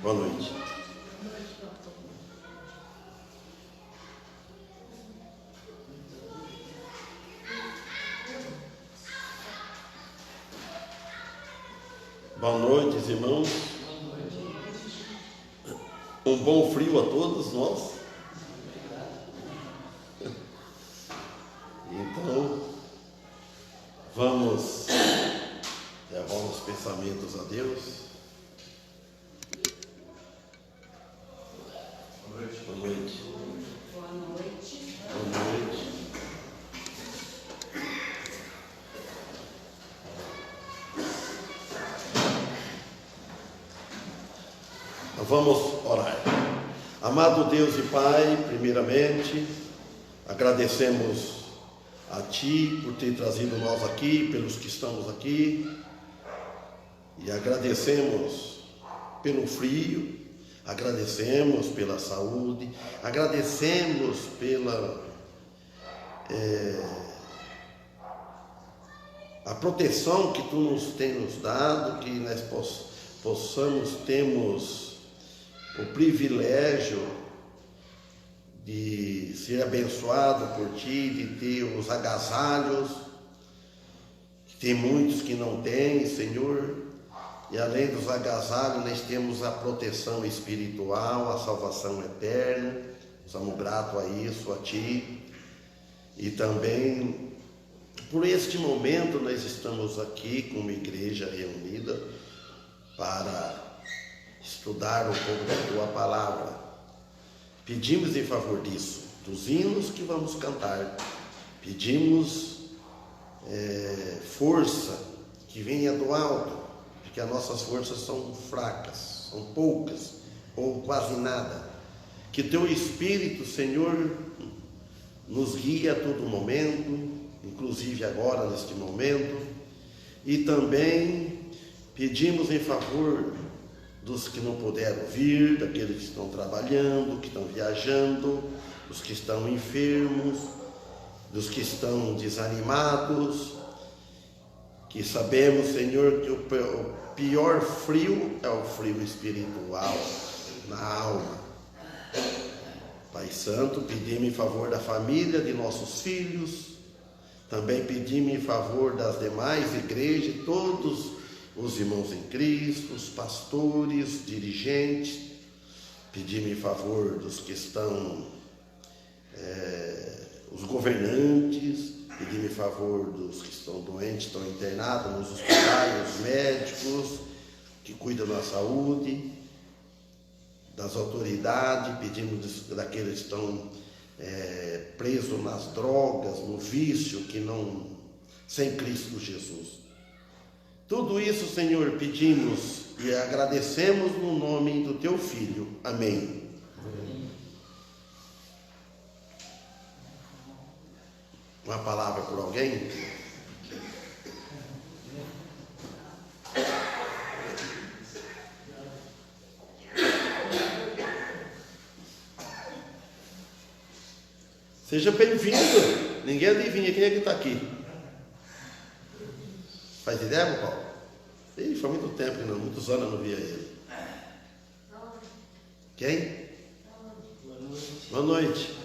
Boa noite. Boa noite, irmãos. Um bom frio a todos nós. Então, vamos levar os pensamentos a Deus. Boa noite. Boa noite. Boa noite. Boa noite. Vamos orar. Amado Deus e Pai, primeiramente, agradecemos a Ti por ter trazido nós aqui, pelos que estamos aqui, e agradecemos pelo frio, agradecemos pela saúde, agradecemos pela a proteção que Tu nos tem nos dado, que nós temos o privilégio de ser abençoado por Ti, de ter os agasalhos, que tem muitos que não têm, Senhor, e além dos agasalhos nós temos a proteção espiritual, a salvação eterna. Somos gratos a isso, a Ti, e também por este momento nós estamos aqui como igreja reunida para estudar um pouco da Tua palavra. Pedimos em favor disso, dos hinos que vamos cantar, pedimos força que venha do alto, porque as nossas forças são fracas, são poucas ou quase nada. Que Teu Espírito, Senhor, nos guie a todo momento, inclusive agora neste momento, e também pedimos em favor dos que não puderam vir, daqueles que estão trabalhando, que estão viajando, dos que estão enfermos, dos que estão desanimados, que sabemos, Senhor, que o pior frio é o frio espiritual, na alma. Pai Santo, pedimos em favor da família, de nossos filhos, também pedimos em favor das demais igrejas, todos os irmãos em Cristo, os pastores, dirigentes, pedimos em favor dos que estão, os governantes, pedimos em favor dos que estão doentes, estão internados nos hospitais, os médicos que cuidam da saúde, das autoridades, pedimos daqueles que estão presos nas drogas, no vício, que não, sem Cristo Jesus. Tudo isso, Senhor, pedimos e agradecemos no nome do Teu Filho. Amém. Amém. Uma palavra por alguém? Seja bem-vindo. Ninguém adivinha quem é que está aqui. Faz ideia, Paulo? Ih, foi muito tempo, muitos anos eu não via ele. Quem? Boa noite.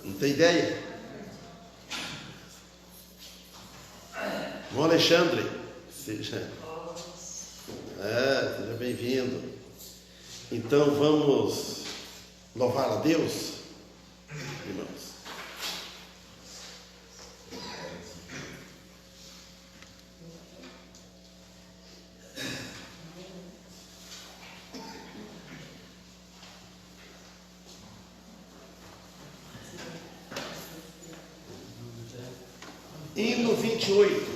Não tem ideia? Bom, Alexandre. Seja bem-vindo. Então vamos louvar a Deus, irmãos. Hino 28.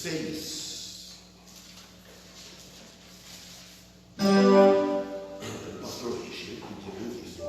36. Pastor Chico, isso.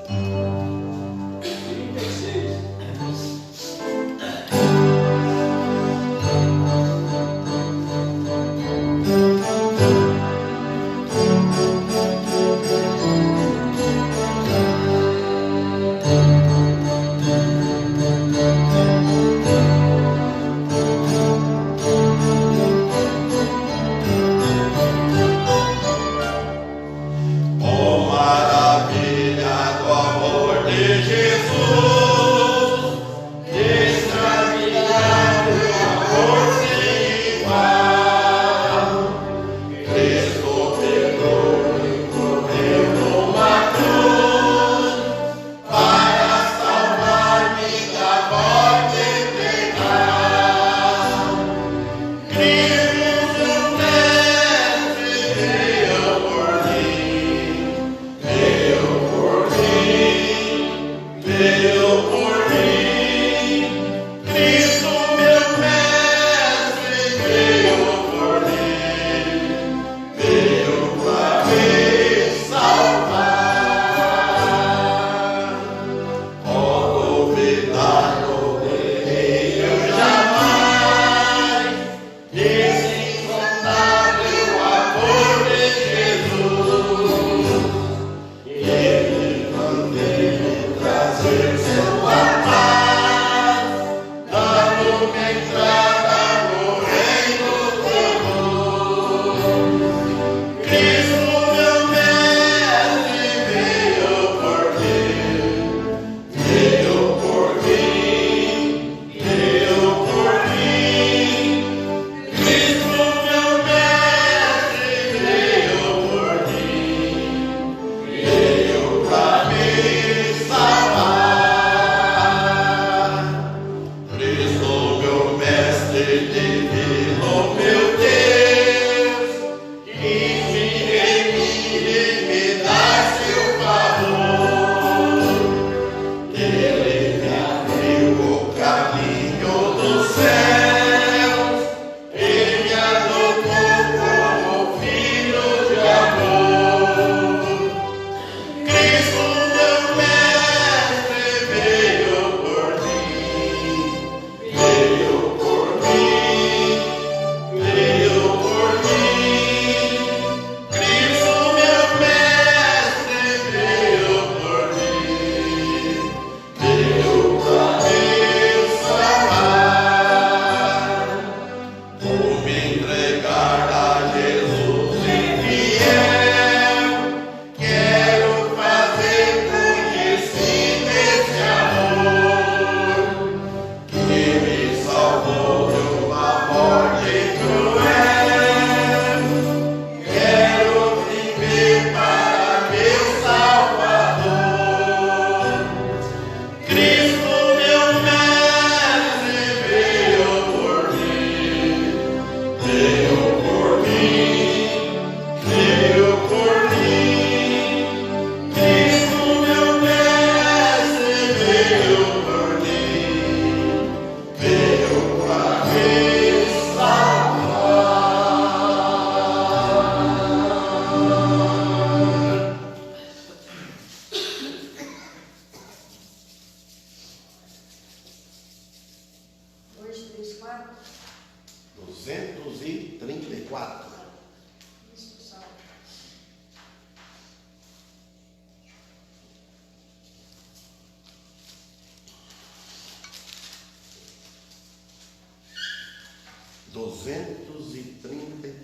36.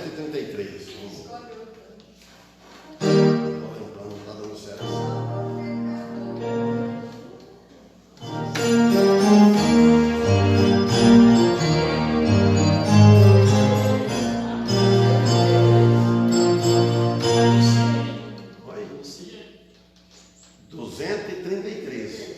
233. Não está dando certo. Oi? 233.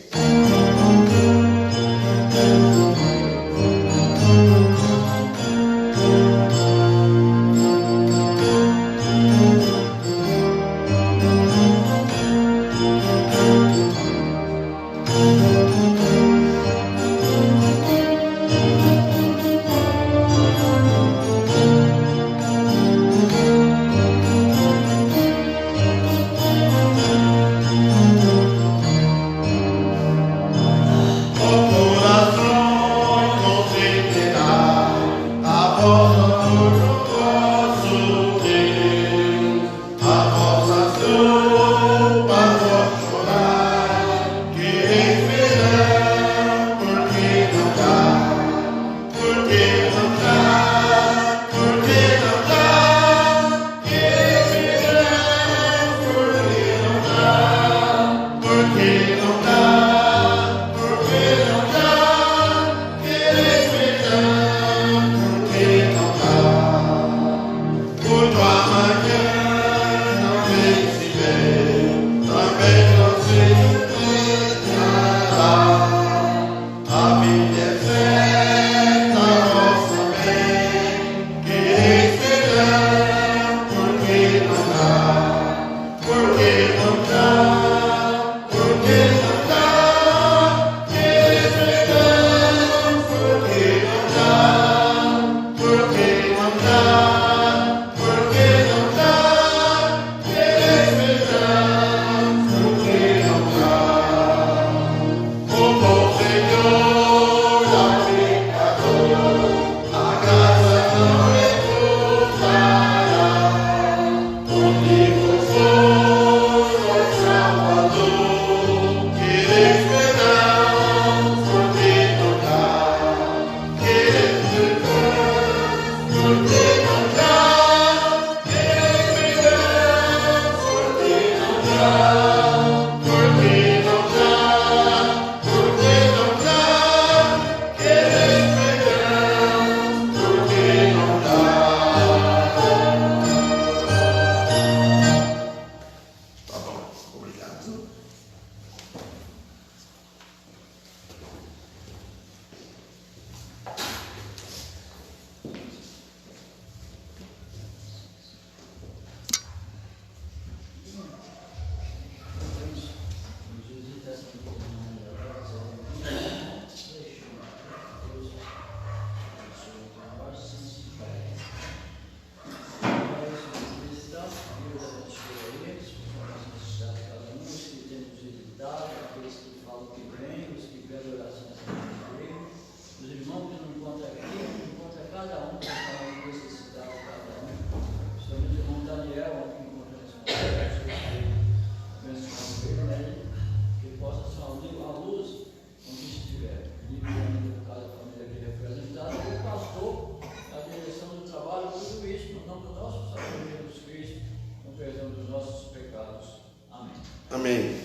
Amém.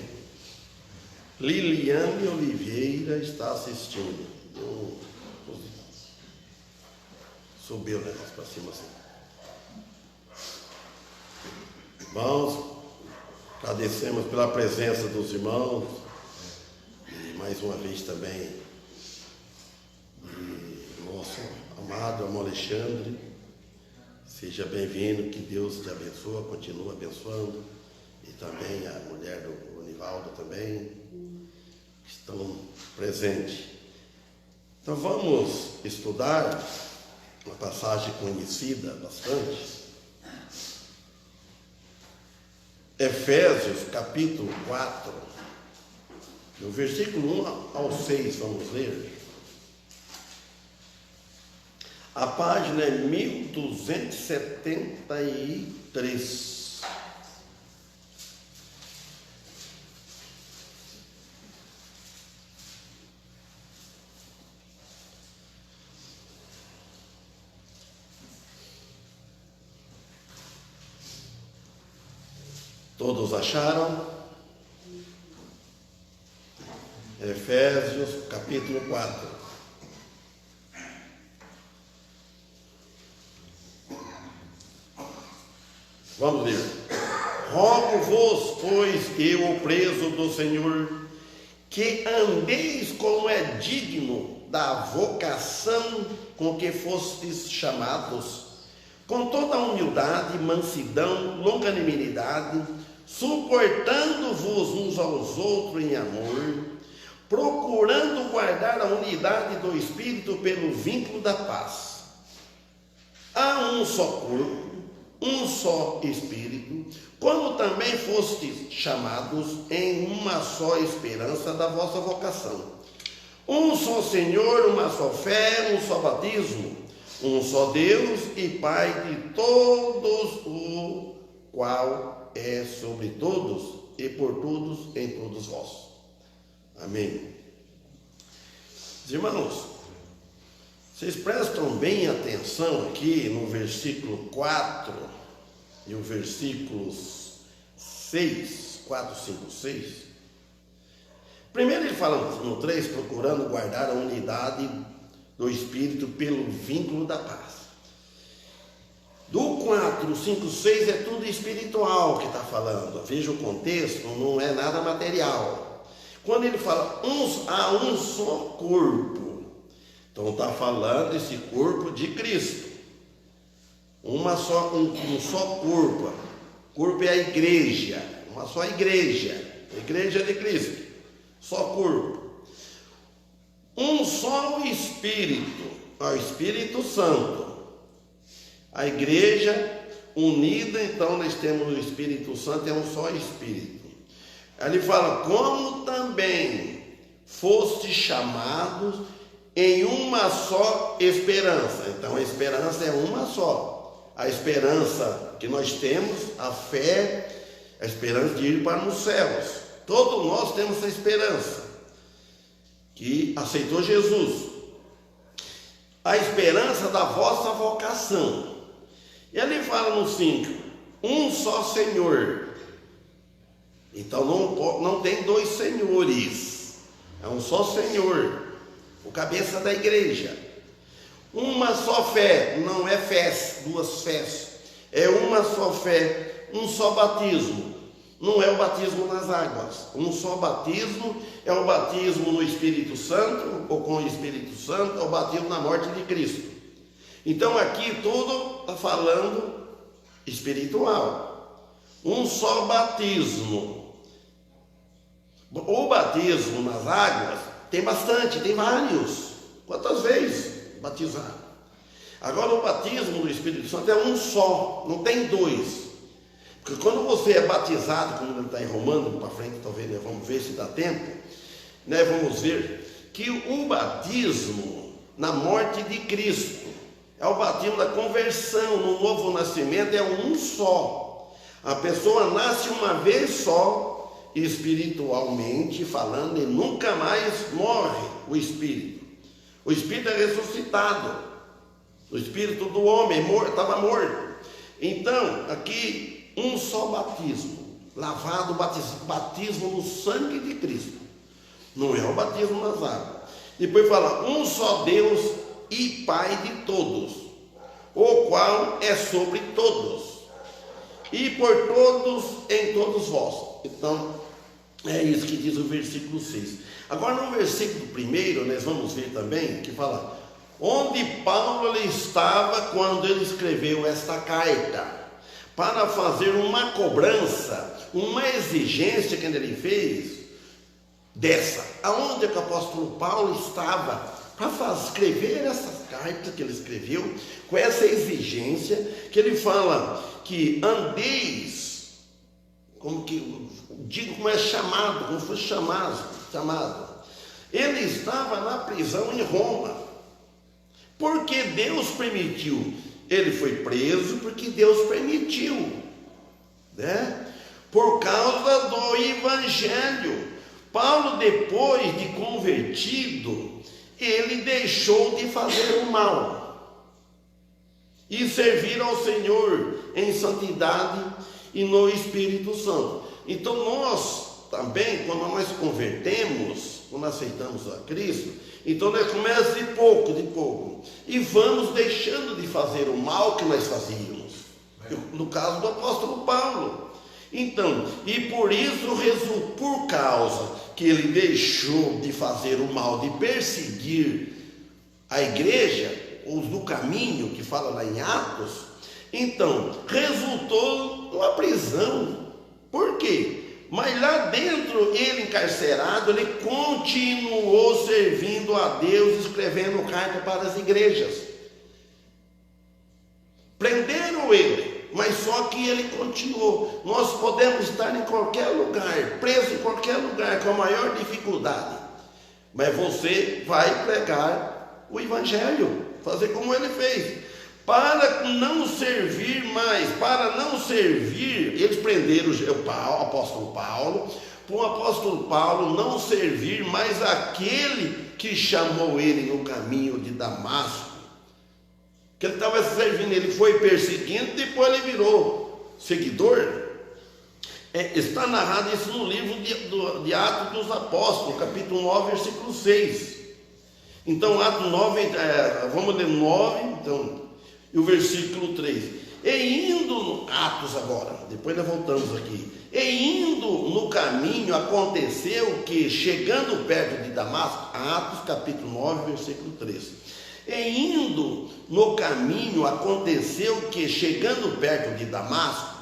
Liliane Oliveira está assistindo. Subiu o negócio para cima assim. Irmãos, agradecemos pela presença dos irmãos e mais uma vez também de nosso amado irmão Alexandre. Seja bem-vindo, que Deus te abençoe, continue abençoando, e também a mulher do Nivaldo também, que estão presentes. Então vamos estudar uma passagem conhecida bastante. Efésios capítulo 4, no versículo 1 ao 6, vamos ler. A página é 1273. Todos acharam? Efésios capítulo 4. Vamos ler. Rogo-vos, pois, eu, o preso do Senhor, que andeis como é digno da vocação com que fostes chamados, com toda a humildade, mansidão, longanimidade, suportando-vos uns aos outros em amor, procurando guardar a unidade do Espírito pelo vínculo da paz. Há um só corpo, um só Espírito, como também fostes chamados em uma só esperança da vossa vocação. Um só Senhor, uma só fé, um só batismo, um só Deus e Pai de todos, o qual é sobre todos e por todos em todos vós. Amém. Irmãos, vocês prestam bem atenção aqui no versículo 4 e o versículo 6, 4, 5, 6. Primeiro ele fala no 3, procurando guardar a unidade do Espírito pelo vínculo da paz. Do 4, 5, 6 é tudo espiritual que está falando. Veja o contexto, não é nada material. Quando ele fala há um só corpo, então está falando esse corpo de Cristo. Um só corpo. O corpo é a igreja, uma só igreja, a igreja de Cristo, só corpo. Um só Espírito, o Espírito Santo. A igreja unida, então nós temos o Espírito Santo, é um só Espírito. Ele fala, como também foste chamados em uma só esperança. Então a esperança é uma só. A esperança que nós temos, a fé, a esperança de ir para os céus. Todos nós temos essa esperança, que aceitou Jesus. A esperança da vossa vocação. E ele fala no 5, um só Senhor. Então não tem dois senhores, é um só Senhor, o cabeça da igreja. Uma só fé, não é fés, duas fés, é uma só fé, um só batismo. Não é o batismo nas águas, um só batismo é o batismo no Espírito Santo, ou com o Espírito Santo, é o batismo na morte de Cristo. Então aqui tudo está falando espiritual. Um só batismo. O batismo nas águas tem bastante, tem vários. Quantas vezes batizar? Agora o batismo do Espírito Santo é um só, não tem dois. Porque quando você é batizado, como ele está em Romanos, para frente talvez, né, vamos ver se dá tempo, né, vamos ver que o batismo na morte de Cristo é o batismo da conversão, no novo nascimento é um só. A pessoa nasce uma vez só, espiritualmente falando, e nunca mais morre o espírito. O espírito é ressuscitado. O espírito do homem estava morto. Então, aqui, um só batismo, lavado, batismo no sangue de Cristo. Não é o batismo nas águas. Depois fala, um só Deus e Pai de todos, o qual é sobre todos, e por todos em todos vós. Então, é isso que diz o versículo 6. Agora, no versículo 1, nós vamos ver também, que fala, onde Paulo estava quando ele escreveu esta carta, para fazer uma cobrança, uma exigência que ele fez, dessa. Aonde é que o apóstolo Paulo estava para escrever essas cartas que ele escreveu, com essa exigência, que ele fala que andeis, como que, digo como é chamado, como foi chamado. Ele estava na prisão em Roma, porque Deus permitiu. Ele foi preso porque Deus permitiu, né? Por causa do evangelho. Paulo, depois de convertido, ele deixou de fazer o mal e servir ao Senhor em santidade e no Espírito Santo. Então nós também, quando nós convertemos, quando aceitamos a Cristo, então nós começamos de pouco, e vamos deixando de fazer o mal que nós fazíamos. No caso do apóstolo Paulo. Então, e por isso, por causa que ele deixou de fazer o mal, de perseguir a igreja, os do caminho, que fala lá em Atos, então, resultou numa prisão. Por quê? Mas lá dentro, ele encarcerado, ele continuou servindo a Deus, escrevendo carta para as igrejas. Prenderam ele, mas só que ele continuou. Nós podemos estar em qualquer lugar, preso em qualquer lugar, com a maior dificuldade, mas você vai pregar o evangelho, fazer como ele fez, para não servir mais, eles prenderam o apóstolo Paulo, para o apóstolo Paulo não servir mais aquele que chamou ele no caminho de Damasco, que ele estava servindo, ele foi perseguindo, depois ele virou seguidor. Está narrado isso no livro de Atos dos Apóstolos, capítulo 9, versículo 6. Então, Atos 9, vamos ler 9, então, e o versículo 3. E indo, Atos agora, depois nós voltamos aqui. E indo no caminho, aconteceu que, chegando perto de Damasco, Atos capítulo 9, versículo 3. E indo no caminho, aconteceu que, chegando perto de Damasco,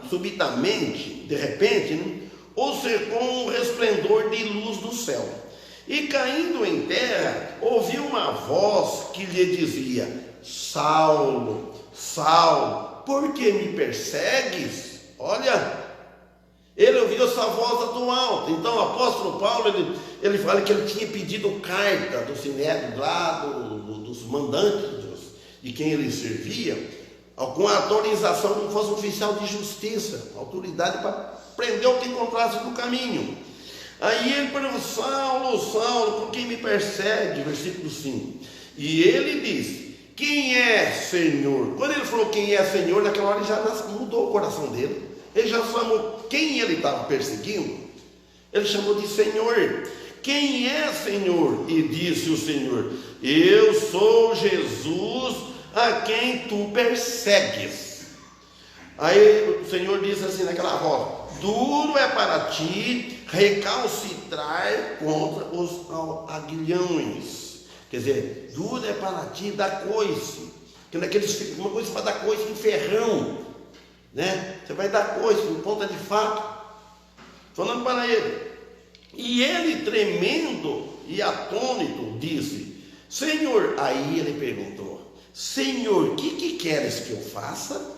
subitamente, de repente, o cercou um resplendor de luz do céu. E caindo em terra, ouviu uma voz que lhe dizia: Saulo, Saulo, por que me persegues? Olha, ele ouviu essa voz do alto. Então o apóstolo Paulo, ele fala que ele tinha pedido carta do sinédrio lá, dos mandantes, de quem ele servia, com a autorização como fosse um oficial de justiça, autoridade para prender o que encontrasse no caminho. Aí ele perguntou: Saulo, Saulo, por que me persegue? Versículo 5. E ele disse: quem é Senhor? Quando ele falou quem é Senhor, naquela hora ele já mudou o coração dele. Ele já chamou quem ele estava perseguindo, ele chamou de Senhor. Quem é Senhor? E disse o Senhor: eu sou Jesus a quem tu persegues. Aí o Senhor disse assim naquela voz: duro é para ti recalcitrar contra os aguilhões. Quer dizer, duro é para ti dar coice, que naqueles, uma coisa para dar coice em ferrão, né? Você vai dar coice em ponta de faca, falando para ele. E ele, tremendo e atônito, disse: Senhor, aí ele perguntou: Senhor, que queres que eu faça?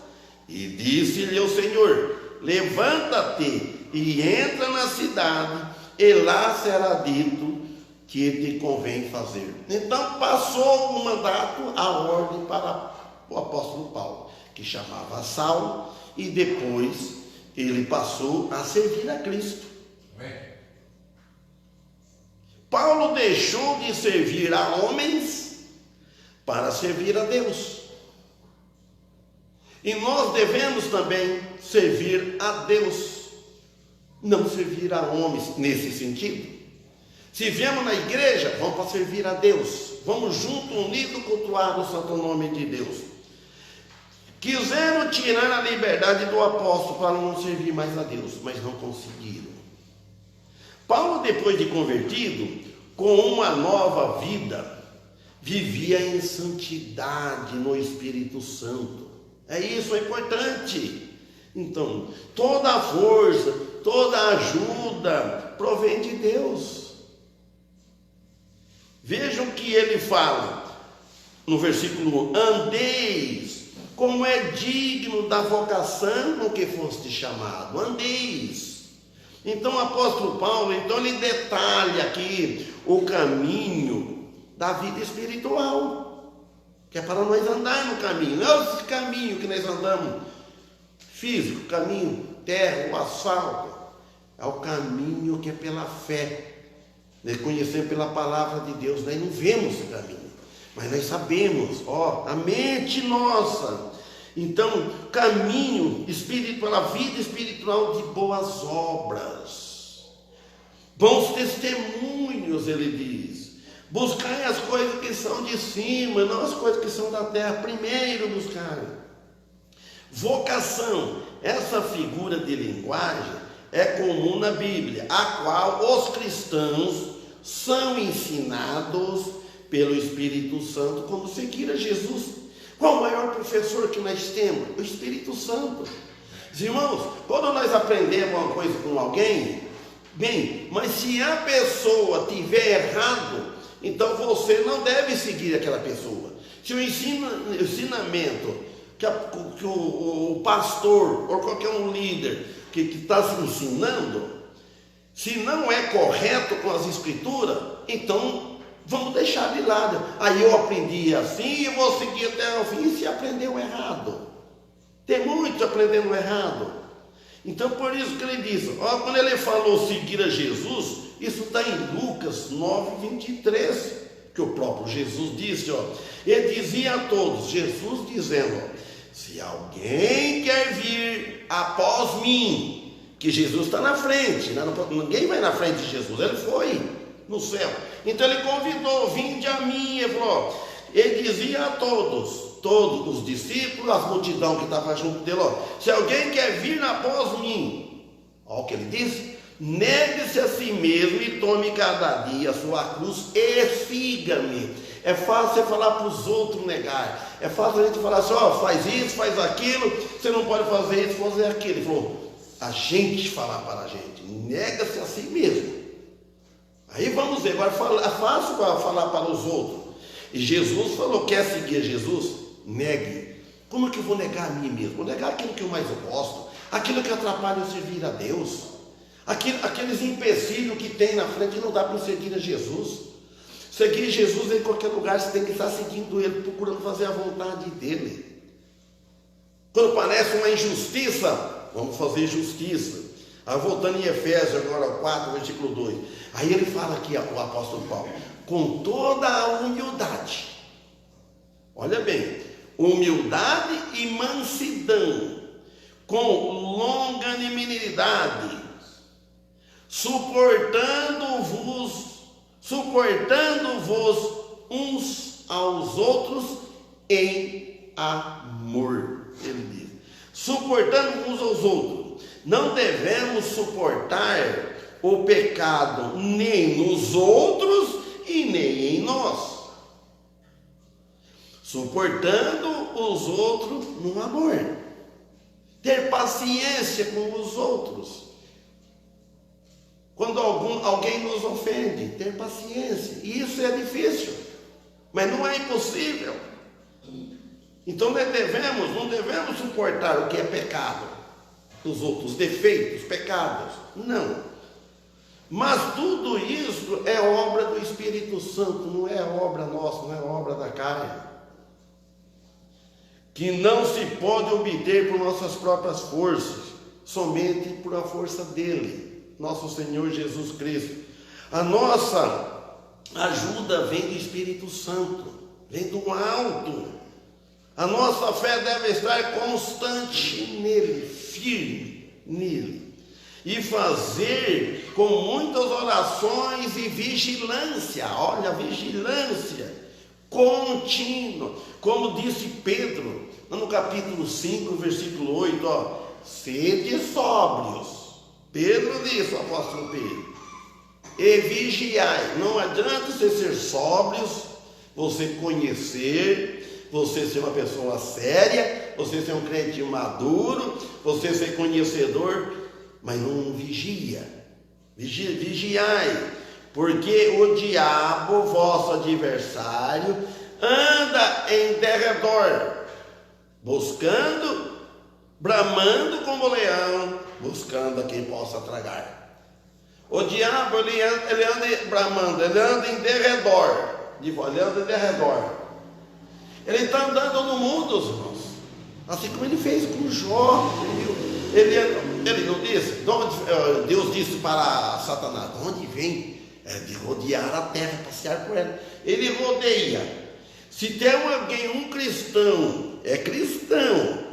E disse-lhe o Senhor: levanta-te e entra na cidade, e lá será dito que te convém fazer. Então passou o mandato, a ordem para o apóstolo Paulo, que chamava Saulo, e depois ele passou a servir a Cristo. Amém. Paulo deixou de servir a homens para servir a Deus. E nós devemos também servir a Deus, não servir a homens nesse sentido. Se viemos na igreja, vamos para servir a Deus, vamos junto, unidos, cultuar o santo nome de Deus. Quiseram tirar a liberdade do apóstolo para não servir mais a Deus, mas não conseguiram. Paulo, depois de convertido, com uma nova vida, vivia em santidade no Espírito Santo. Isso é importante. Então, toda a força, toda a ajuda provém de Deus. Vejam que ele fala no versículo 1: andeis como é digno da vocação com que foste chamado. Andeis. Então o apóstolo Paulo, então ele detalha aqui o caminho da vida espiritual, que é para nós andar no caminho. Não é esse caminho que nós andamos físico, caminho, terra, o asfalto. É o caminho que é pela fé. Nós conhecemos pela palavra de Deus, nós não vemos o caminho, mas nós sabemos, a mente nossa, Então, caminho espiritual, a vida espiritual de boas obras, bons testemunhos, ele diz. Buscai as coisas que são de cima, não as coisas que são da terra. Primeiro buscar. Vocação, essa figura de linguagem é comum na Bíblia, a qual os cristãos são ensinados pelo Espírito Santo quando seguir a Jesus. Qual o maior professor que nós temos? O Espírito Santo. Irmãos, quando nós aprendemos uma coisa com alguém, bem, mas se a pessoa tiver errado, então você não deve seguir aquela pessoa. Se o ensinamento que o pastor ou qualquer um líder que está se ensinando, se não é correto com as escrituras, então vamos deixar de lado. Aí eu aprendi assim e vou seguir até o fim. E se aprendeu errado? Tem muitos aprendendo errado. Então por isso que ele diz, ó, quando ele falou seguir a Jesus, isso está em Lucas 9:23, que o próprio Jesus disse, ó, ele dizia a todos, Jesus dizendo, ó, se alguém quer vir após mim, que Jesus está na frente, ninguém vai na frente de Jesus, ele foi no céu. Então ele convidou, vinde a mim, ele falou, ele dizia a todos os discípulos, a multidão que estava junto dele, ó, se alguém quer vir após mim, olha o que ele disse, negue-se a si mesmo e tome cada dia a sua cruz e siga-me. É fácil você falar para os outros negar, é fácil a gente falar assim, ó, faz isso, faz aquilo, você não pode fazer isso, fazer aquilo. Ele falou, a gente falar para a gente, nega-se a si mesmo. Aí vamos ver, agora é fácil falar para os outros. E Jesus falou, quer seguir Jesus? Negue. Como que eu vou negar a mim mesmo? Vou negar aquilo que eu mais gosto, aquilo que atrapalha eu servir a Deus, aqueles empecilhos que tem na frente, não dá para seguir a Jesus. Seguir Jesus em qualquer lugar, você tem que estar seguindo Ele, procurando fazer a vontade dEle. Quando parece uma injustiça, vamos fazer justiça. Aí voltando em Efésios, agora 4, versículo 2. Aí ele fala aqui, o apóstolo Paulo, com toda a humildade. Olha bem, humildade e mansidão, com longanimidade, suportando-vos uns aos outros em amor. Ele diz, suportando uns aos outros. Não devemos suportar o pecado nem nos outros e nem em nós, suportando os outros no amor, ter paciência com os outros. Quando alguém nos ofende, ter paciência. E isso é difícil, mas não é impossível. Então não devemos suportar o que é pecado dos outros, defeitos, pecados. Não. Mas tudo isso é obra do Espírito Santo, não é obra nossa, não é obra da carne. Que não se pode obter por nossas próprias forças, somente por a força dele, nosso Senhor Jesus Cristo. A nossa ajuda vem do Espírito Santo, vem do alto. A nossa fé deve estar constante nele, firme nele, e fazer com muitas orações e vigilância. Olha, vigilância contínua, como disse Pedro no capítulo 5, versículo 8, ó, sede sóbrios. Pedro disse, o apóstolo Pedro, e vigiai. Não adianta você ser sóbrios, você conhecer, você ser uma pessoa séria, você ser um crente maduro, você ser conhecedor, mas não vigia. Vigiai, porque o diabo, vosso adversário, anda em derredor, buscando, bramando como leão, buscando a quem possa tragar. O diabo, ele anda bramando, ele anda em derredor, ele anda em derredor. Ele está andando no mundo, irmãos, assim como ele fez com Jó. Ele não disse, Deus disse para Satanás, onde vem? De rodear a terra, passear por ela. Ele rodeia. Se tem alguém, um cristão, é cristão,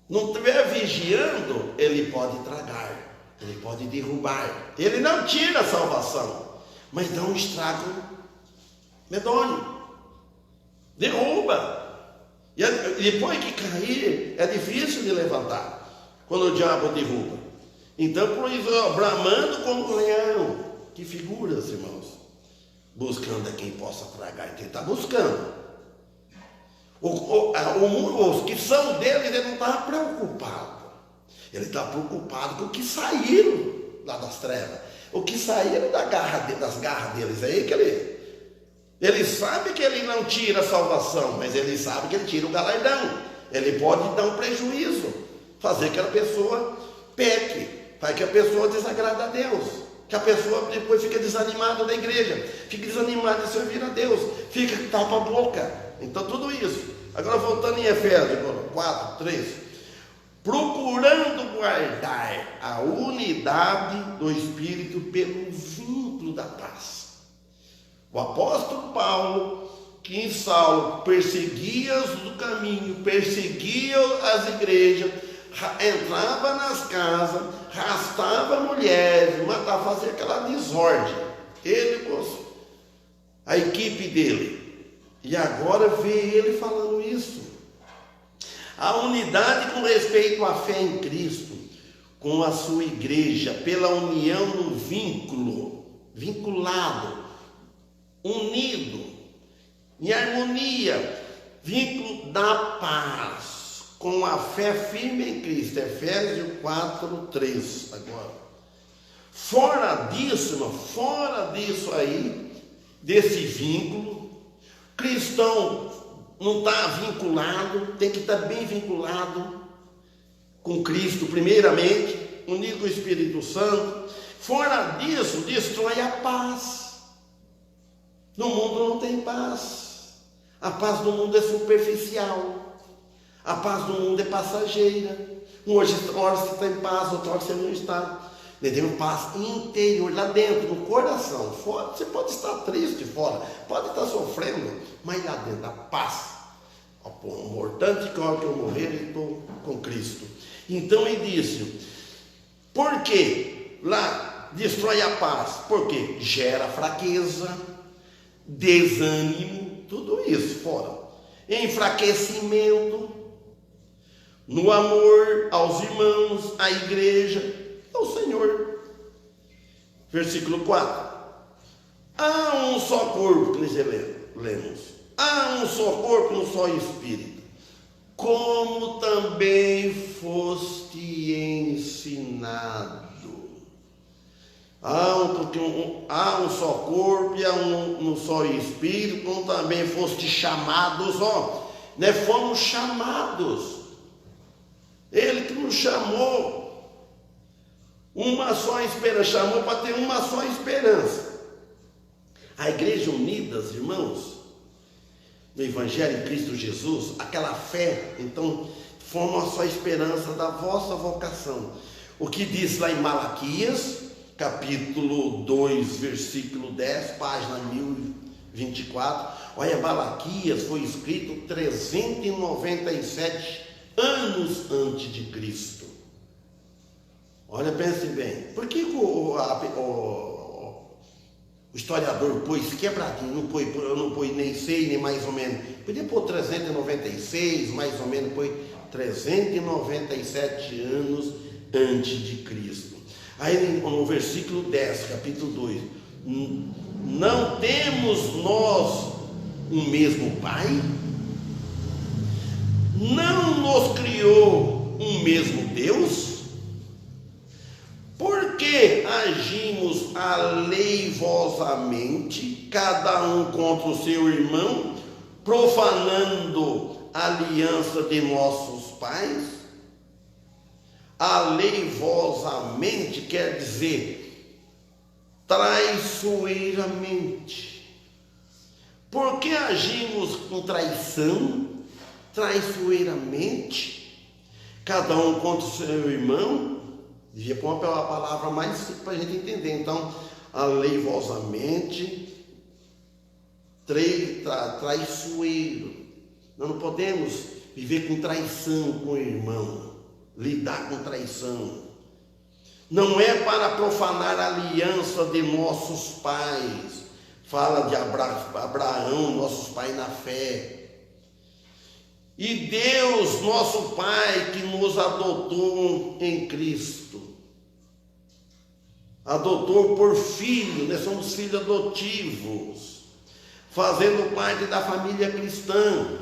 não estiver vigiando, ele pode tragar, ele pode derrubar. Ele não tira a salvação, mas dá um estrago medonho, derruba. E depois que cair, é difícil de levantar, quando o diabo derruba. Então, por isso, bramando como um leão. Que figuras, irmãos. Buscando a quem possa tragar, quem está buscando. Os que são deles, ele não está preocupado. Ele está preocupado com o que saíram lá das trevas. O que saíram das garras deles. É aí que ele sabe que ele não tira a salvação, mas ele sabe que ele tira o galardão. Ele pode dar um prejuízo, fazer que a pessoa peque, faz que a pessoa desagrada a Deus, que a pessoa depois fica desanimada da igreja, fica desanimada de servir a Deus, fica tapa a boca. Então tudo isso. Agora voltando em Efésios 4, 3. Procurando guardar a unidade do Espírito pelo vínculo da paz. O apóstolo Paulo, que em Saulo perseguia os do caminho, perseguia as igrejas, entrava nas casas, arrastava mulheres, matava, fazia aquela desordem. Ele, a equipe dele. E agora vê ele falando isso. A unidade com respeito à fé em Cristo, com a sua igreja, pela união no vínculo, vinculado, unido, em harmonia, vínculo da paz, com a fé firme em Cristo. Efésios 4, 3. Agora, fora disso aí, desse vínculo, cristão não está vinculado, tem que estar bem vinculado com Cristo, primeiramente, unido com o Espírito Santo. Fora disso, destrói a paz. No mundo não tem paz. A paz do mundo é superficial. A paz do mundo é passageira. Hoje você está em paz, outra hora você não está. Nós temos paz interior, lá dentro, no coração. Fora, você pode estar triste fora, pode estar sofrendo, mas lá dentro, a paz. O importante que eu morrer, eu estou com Cristo. Então ele disse, por que lá destrói a paz? Porque gera fraqueza, desânimo, tudo isso fora. Enfraquecimento no amor aos irmãos, à igreja, ao Senhor. Versículo 4. Há um só corpo, que nós lemos. Há um só corpo, um só espírito. Como também foste ensinado. Há um só corpo e há um só espírito, como também foste chamados, né? Fomos chamados. Ele que nos chamou, uma só esperança, chamou para ter uma só esperança. A igreja unidas, irmãos, no Evangelho de Cristo Jesus, aquela fé, então, forma uma só esperança da vossa vocação. O que diz lá em Malaquias, capítulo 2, versículo 10, página 1024. Olha, Malaquias foi escrito 397 anos antes de Cristo. Olha, pense bem. Por que o historiador pôs quebradinho? Não pôs nem sei, nem mais ou menos. Podia pôr 396, mais ou menos, pôs 397 anos antes de Cristo. Aí no versículo 10, capítulo 2, não temos nós um mesmo Pai? Não nos criou um mesmo Deus? Por que agimos aleivosamente, cada um contra o seu irmão, profanando a aliança de nossos pais? Aleivosamente quer dizer traiçoeiramente. Por que agimos com traição, traiçoeiramente, cada um contra o seu irmão? Devia pôr uma palavra mais simples para a gente entender. Então, aleivosamente, traiçoeiro. Nós não podemos viver com traição com o irmão. lidar com traição. Não é para profanar a aliança de nossos pais. Fala de Abraão, nossos pais na fé. E Deus, nosso Pai, que nos adotou em Cristo. Adotou por filho, nós somos filhos adotivos, fazendo parte da família cristã.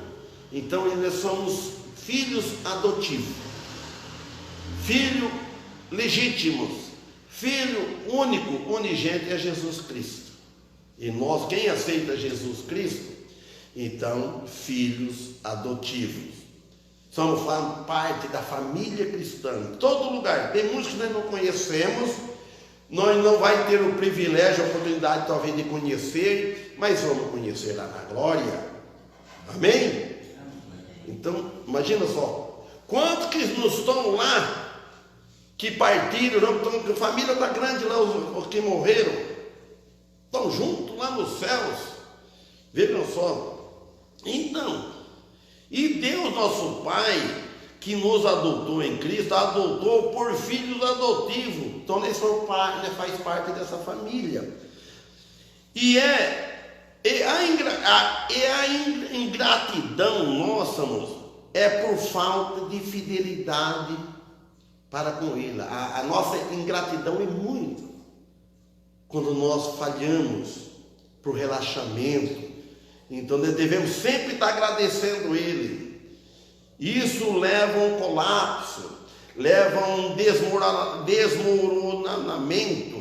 Então nós somos filhos adotivos, filho legítimos, filho único, unigênito é Jesus Cristo. E nós, quem aceita Jesus Cristo, então filhos adotivos. Somos parte da família cristã, em todo lugar. Tem muitos que nós não conhecemos, nós não vai ter o privilégio, a oportunidade talvez de conhecer, mas vamos conhecer lá na glória. Amém? Então, imagina só, quantos que não estão lá, que partiram, a família está grande lá, os que morreram, estão juntos lá nos céus. Vejam só. Então, e Deus nosso Pai, que nos adotou em Cristo, adotou por filhos adotivos. Então nós faz parte dessa família. E a ingratidão nossa, moço, é por falta de fidelidade para com Ele. A nossa ingratidão é muito quando nós falhamos por relaxamento. Então nós devemos sempre estar agradecendo Ele. Isso leva a um colapso, leva a um desmoronamento,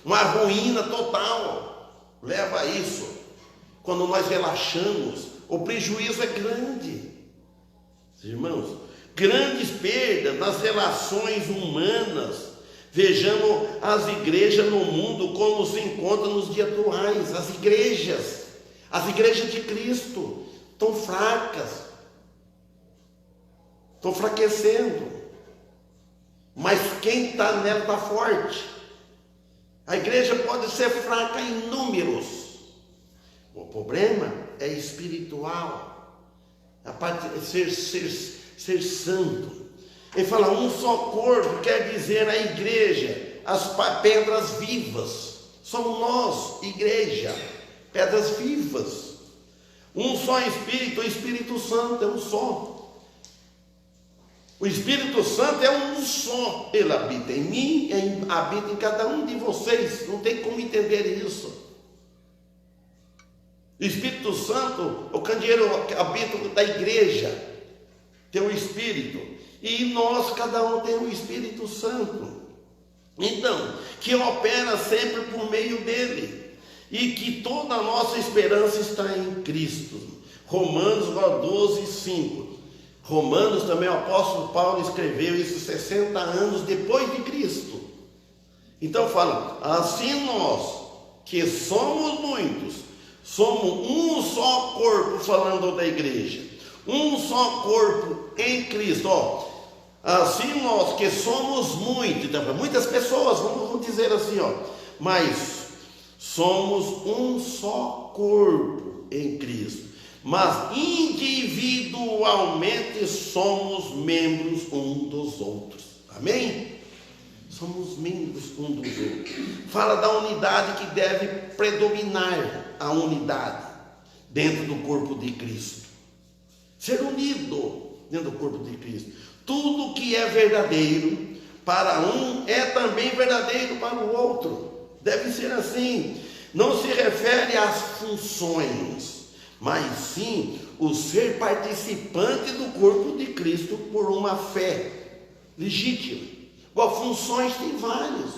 uma ruína total. Leva a isso. Quando nós relaxamos, o prejuízo é grande. Irmãos, grandes perdas nas relações humanas. Vejamos as igrejas no mundo como se encontram nos dias atuais. As igrejas de Cristo estão fracas, estão enfraquecendo, mas quem está nela está forte. A igreja pode ser fraca em números, o problema é espiritual, a parte de ser santo. Ele fala um só corpo, quer dizer a igreja, as pedras vivas, somos nós, igreja, pedras vivas. Um só Espírito, o Espírito Santo é um só. O Espírito Santo é um só. Ele habita em mim, habita em cada um de vocês. Não tem como entender isso. O Espírito Santo, o candeeiro habita da igreja, tem o Espírito. E nós, cada um tem o Espírito Santo. Então, que opera sempre por meio dele. E que toda a nossa esperança está em Cristo. Romanos 12, 5. Romanos também, o apóstolo Paulo escreveu isso 60 anos depois de Cristo. Então fala, assim nós, que somos muitos, somos um só corpo, falando da igreja, um só corpo em Cristo. Assim nós, que somos muitos, então, muitas pessoas, vamos dizer assim, mas somos um só corpo em Cristo, mas individualmente somos membros um dos outros. Amém? Somos membros um dos outros. Fala da unidade que deve predominar, a unidade dentro do corpo de Cristo. Ser unido dentro do corpo de Cristo. Tudo que é verdadeiro para um é também verdadeiro para o outro. Deve ser assim. Não se refere às funções, mas sim o ser participante do corpo de Cristo por uma fé legítima. Funções tem várias,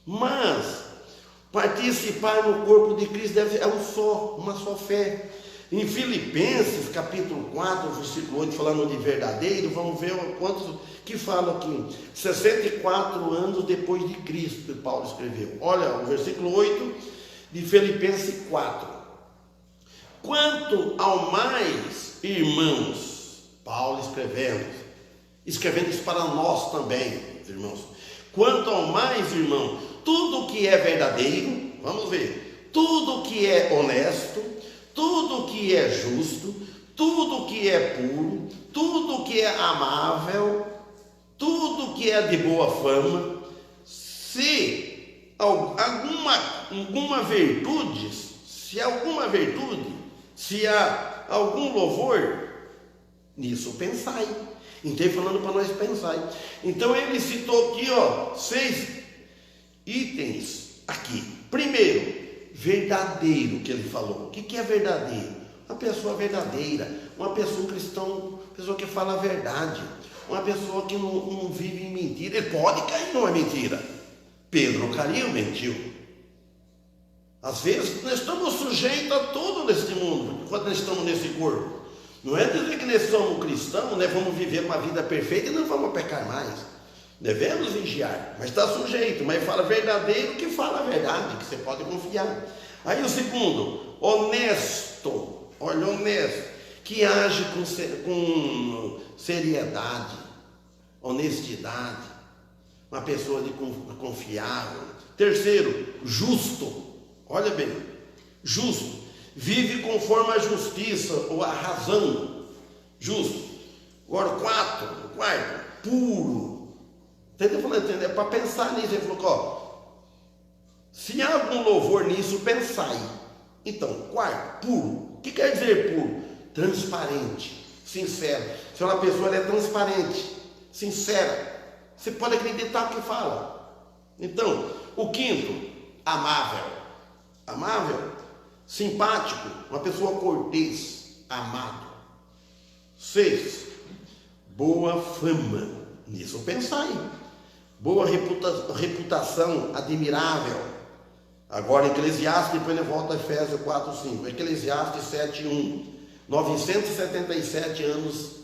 mas participar no corpo de Cristo é uma só fé. Em Filipenses capítulo 4, versículo 8, falando de verdadeiro, vamos ver quantos que fala aqui, 64 anos depois de Cristo, que Paulo escreveu. Olha, o versículo 8 de Filipenses 4. Quanto ao mais, irmãos, Paulo escrevendo isso para nós também, irmãos. Quanto ao mais, irmão, tudo que é verdadeiro, vamos ver, tudo que é honesto, tudo que é justo, tudo que é puro, tudo que é amável, tudo que é de boa fama, se alguma virtude, se há algum louvor, nisso pensai. Então, falando para nós pensar. Então, ele citou aqui, 6 itens aqui. Primeiro, verdadeiro, que ele falou. O que é verdadeiro? Uma pessoa verdadeira, uma pessoa, um cristão, uma pessoa que fala a verdade, uma pessoa que não vive em mentira. Ele pode cair numa mentira. Pedro caiu, mentiu. Às vezes nós estamos sujeitos a tudo nesse mundo, quando nós estamos nesse corpo. Não é dizer que nós somos cristãos, né, vamos viver uma vida perfeita e não vamos pecar mais. Devemos vigiar, mas está sujeito. Mas fala verdadeiro, que fala a verdade, que você pode confiar. Aí o segundo, honesto. Olha, honesto, que age com seriedade, honestidade, uma pessoa confiável. Terceiro, justo. Olha bem, justo, vive conforme a justiça ou a razão. Justo. Agora, quarto, puro. Entendeu? É para pensar nisso. Ele falou, se há algum louvor nisso, pensai. Então, quarto, puro. O que quer dizer puro? Transparente, sincero. Se uma pessoa ela é transparente, sincera, você pode acreditar no que fala. Então, o quinto, amável. Amável, simpático, uma pessoa cortês, amado. 6, boa fama. Nisso pensai. Boa reputação, admirável. Agora, Eclesiastes, depois ele volta a Efésios 4, 5. Eclesiastes 7, 1. 977 anos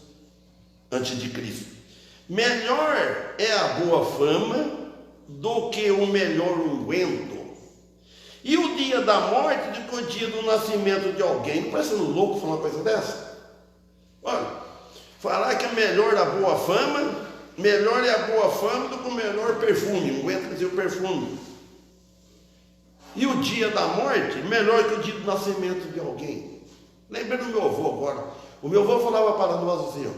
antes de Cristo. Melhor é a boa fama do que o melhor unguento. E o dia da morte do que o dia do nascimento de alguém. Não parece louco falar uma coisa dessa? Olha, falar que é melhor a boa fama, melhor é a boa fama do que o melhor perfume. Unguento quer dizer o perfume. E o dia da morte, melhor que o dia do nascimento de alguém. Lembrei do meu avô agora. O meu avô falava para nós assim,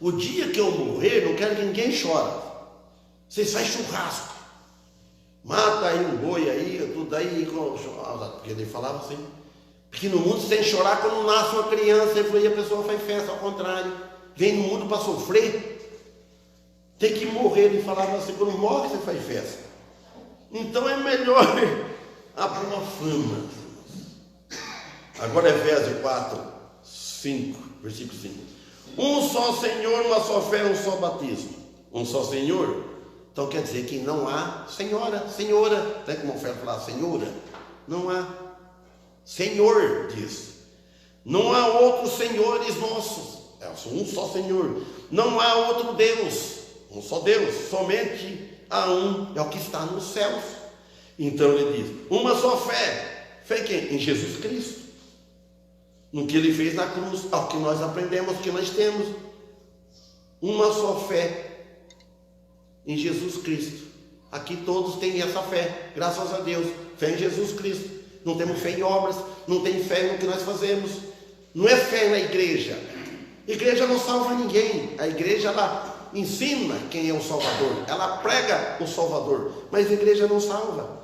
o dia que eu morrer, não quero que ninguém chore. Vocês fazem churrasco. Mata aí um boi aí, tudo aí. Porque ele falava assim. Porque no mundo você tem que chorar quando nasce uma criança. Ele falou, e a pessoa faz festa, ao contrário. Vem no mundo para sofrer. Tem que morrer. Ele falava assim, quando morre você faz festa. Então é melhor a boa fama. Agora Efésios 4, 5, versículo 5. Um só Senhor, uma só fé, um só batismo. Um só Senhor. Então quer dizer que não há senhora. Tem como oferta falar senhora? Não há. Senhor diz. Não há outros senhores nossos. É um só Senhor. Não há outro Deus. Um só Deus. Somente há um. É o que está nos céus. Então ele diz, uma só fé. Fé em quem? Em Jesus Cristo. No que ele fez na cruz. Ao que nós aprendemos, que nós temos. Uma só fé. Em Jesus Cristo. Aqui todos têm essa fé, graças a Deus. Fé em Jesus Cristo. Não temos fé em obras, não tem fé no que nós fazemos. Não é fé na igreja. A igreja não salva ninguém. A igreja, ela ensina quem é o Salvador. Ela prega o Salvador. Mas a igreja não salva.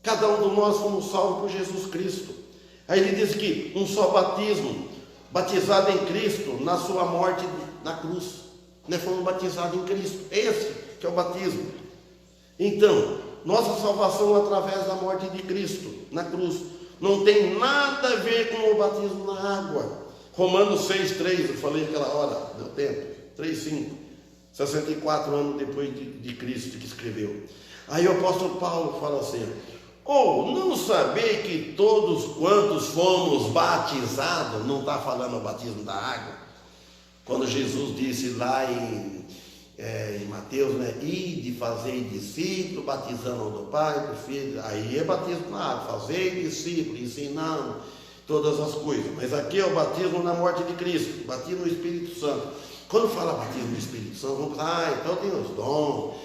Cada um de nós fomos salvos por Jesus Cristo. Aí ele diz que um só batismo, batizado em Cristo, na sua morte na cruz. Nós fomos batizados em Cristo. Esse que é o batismo. Então, nossa salvação através da morte de Cristo na cruz não tem nada a ver com o batismo na água. Romanos 6,3, eu falei aquela hora, deu tempo, 3,5, 64 anos depois de Cristo que escreveu. Aí o apóstolo Paulo fala assim, não saber que todos quantos fomos batizados, não está falando o batismo da água, quando Jesus disse lá em Mateus, né, ide fazer discípulo, batizando do Pai, do Filho, aí é batismo na água, fazer discípulo, ensinando todas as coisas, mas aqui é o batismo na morte de Cristo, batismo no Espírito Santo. Quando fala batismo no Espírito Santo, vamos falar, então tem os dons,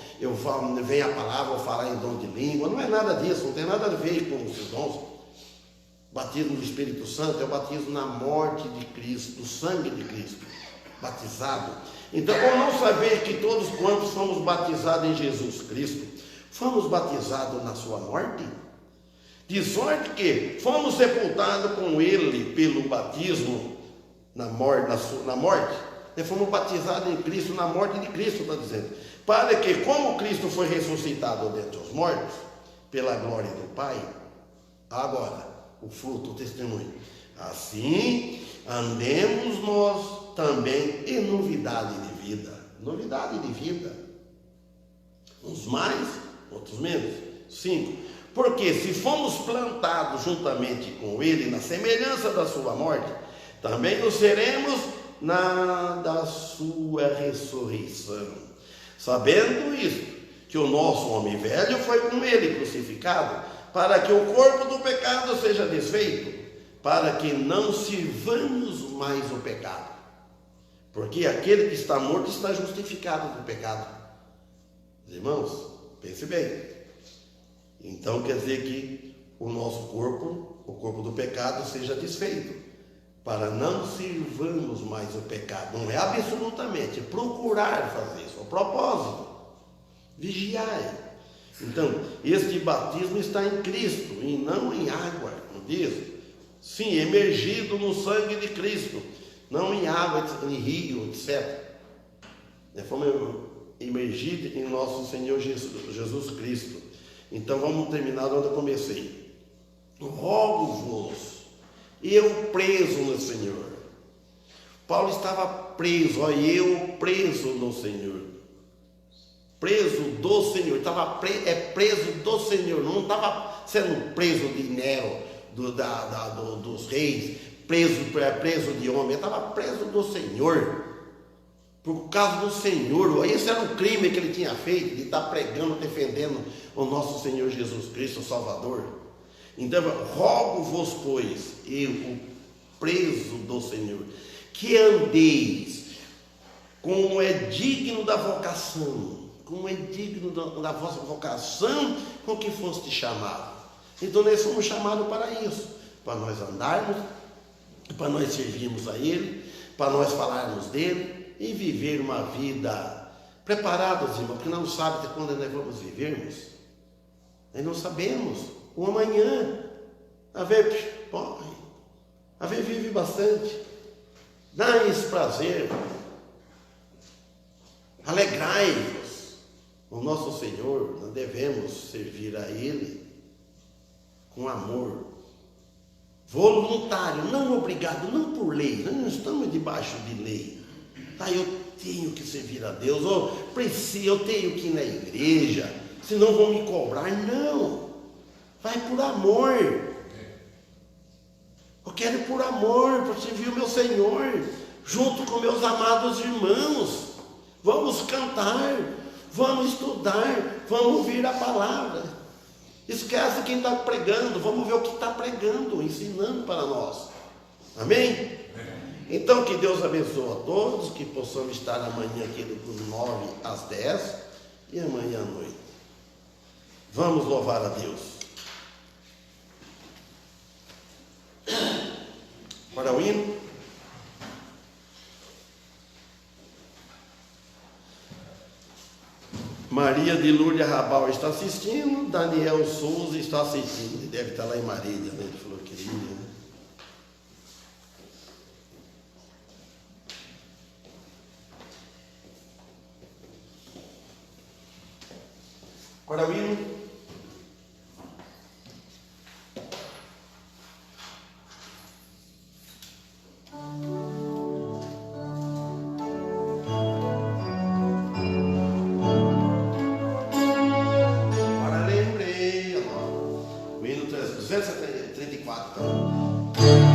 vem a palavra, vou falar em dom de língua, não é nada disso, não tem nada a ver com os dons. O batismo do Espírito Santo é o batismo na morte de Cristo, do sangue de Cristo, batizado. Então, por não saber que todos quantos fomos batizados em Jesus Cristo, fomos batizados na sua morte? De sorte que fomos sepultados com Ele pelo batismo na morte. Fomos batizados em Cristo, na morte de Cristo, está dizendo. Para que, como Cristo foi ressuscitado dentre os mortos, pela glória do Pai, agora, o fruto, o testemunho, assim andemos nós também em novidade de vida. Novidade de vida. Uns mais, outros menos. 5. Porque se fomos plantados juntamente com Ele na semelhança da sua morte, também o seremos da sua ressurreição. Sabendo isto, que o nosso homem velho foi com Ele crucificado, para que o corpo do pecado seja desfeito, para que não sirvamos mais o pecado. Porque aquele que está morto está justificado do pecado. Irmãos, pense bem. Então quer dizer que o nosso corpo, o corpo do pecado, seja desfeito, para não sirvamos mais o pecado. Não é absolutamente, é procurar fazer isso, o propósito, vigiai. Então, este batismo está em Cristo e não em água, não diz? Sim, emergido no sangue de Cristo, não em água, em rio, etc. Fomos emergidos em nosso Senhor Jesus Cristo. Então vamos terminar onde eu comecei. Rogo-vos, eu preso no Senhor. Paulo estava preso, eu preso no Senhor. Preso do Senhor, estava preso do Senhor, não estava sendo preso de Nero, dos reis, preso de homem, estava preso do Senhor. Por causa do Senhor. Esse era o crime que ele tinha feito, de estar pregando, defendendo o nosso Senhor Jesus Cristo, o Salvador. Então, rogo-vos, pois, eu, o preso do Senhor, que andeis como é digno da vocação, como é digno da vossa vocação com que foste chamado. Então, nós fomos chamados para isso, para nós andarmos, para nós servirmos a Ele, para nós falarmos dEle, e viver uma vida preparados, irmão, porque não sabe até quando nós vamos vivermos. Nós não sabemos o amanhã. A ver, morre. A ver, vive bastante. Dai-lhes prazer. Alegrai-vos. O nosso Senhor, nós devemos servir a Ele com amor voluntário, não obrigado, não por lei. Nós não estamos debaixo de lei. Eu tenho que servir a Deus, eu tenho que ir na igreja, senão vão me cobrar. Não, vai por amor. Eu quero ir por amor, para servir o meu Senhor, junto com meus amados irmãos. Vamos cantar, vamos estudar, vamos ouvir a palavra. Esquece quem está pregando, vamos ver o que está pregando, ensinando para nós. Amém? Então, que Deus abençoe a todos, que possamos estar amanhã aqui do 9 às 10 e amanhã à noite. Vamos louvar a Deus. Para o hino. Maria de Lourdes Rabal está assistindo, Daniel Souza está assistindo, deve estar lá em Marília, né? Ele falou que queria, né? Para o hino. Agora lembrei, o hino 234, então. 234.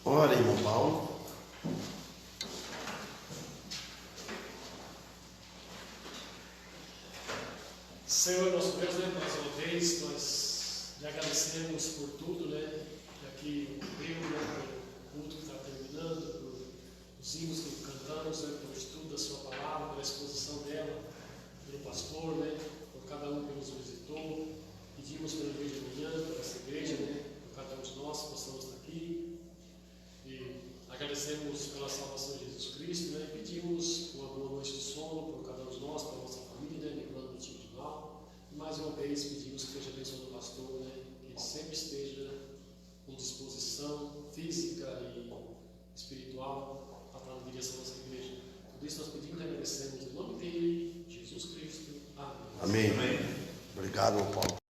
Ora, irmão Paulo. Senhor, nosso Deus, mais uma vez, nós lhe agradecemos por tudo, aqui pelo culto que está terminando, por os hinos que cantamos, pelo estudo da sua palavra, pela exposição dela, pelo pastor, por cada um que nos visitou. Pedimos pela igreja de amanhã, por essa igreja, por cada um de nós que possamos estar aqui. E agradecemos pela salvação de Jesus Cristo, e pedimos uma boa noite de sono por cada um de nós, pela nossa família, lembrando do time de mal. E mais uma vez pedimos que esteja abençoando o pastor, que ele sempre esteja com disposição física e espiritual para estar na direção da nossa igreja. Tudo isso nós pedimos e agradecemos em nome dele, Jesus Cristo. Amém. Amém. Obrigado, Paulo.